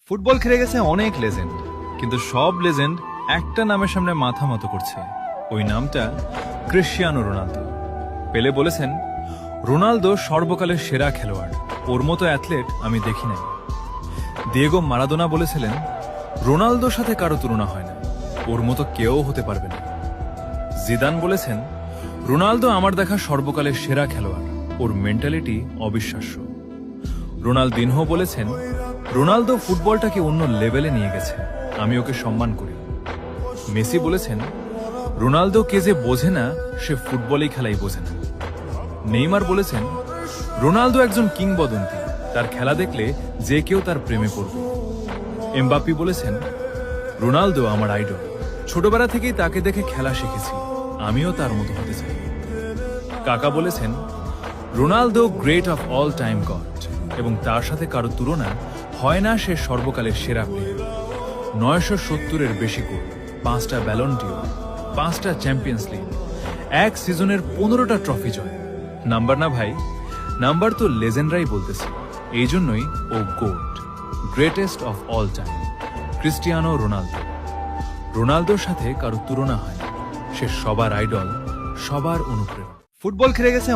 Football খেলে গেছে অনেক লেজেন্ড, কিন্তু সব লেজেন্ড একটা নামের সামনে মাথা মতো করছে। ওই নামটা ক্রিশ্চিয়ানো রোনালদো। পেলে বলেছেন, রোনালদো সর্বকালের সেরা খেলোয়াড়, ওর মতো অ্যাথলেট আমি দেখি নাই। দিয়েগো মারাদোনা বলেছিলেন, রোনালদোর সাথে কারো তুলনা হয় না, ওর মতো কেউ হতে পারবে না। জিদান বলেছেন, রোনালদো আমার দেখা সর্বকালের সেরা খেলোয়াড়, ওর মেন্টালিটি অবিশ্বাস্য। রোনালদিনহো বলেছেন, রোনালদো ফুটবলটাকে অন্য লেভেলে নিয়ে গেছে, আমি ওকে সম্মান করি। মেসি বলেছেন, রোনালদো কে যে বোঝে না সে ফুটবলই খেলাই বোঝে না। নেইমার বলেছেন, রোনালদো একজন কিংবদন্তি, তার খেলা দেখলে যে কেউ তার প্রেমে পড়বে। এমবাপ্পি বলেছেন, রোনালদো আমার আইডল, ছোটবেলা থেকেই তাকে দেখে খেলা শিখেছি, আমিও তার মতো হতে চাই। কাকা বলেছেন, Ronaldo great of all time god, এবং তার সাথে কারো তুলনা হয় না, সে সর্বকালের সেরা প্লেয়ার। 970-এর বেশি গোল, 5টা ব্যালন ডিওর, 5টা চ্যাম্পিয়ন্স লিগ, এক সিজনের 15টা ট্রফি জয়। নাম্বার না ভাই, নাম্বার তো লেজেন্ডরাই বলতেছে। এই জন্যই ও GOAT, greatest of all time, Cristiano Ronaldo. রোনালদোর সাথে কারো তুলনা হয় না, সে সবার আইডল, সবার অনুপ্রেরণা। ফুটবল খেলে গেছে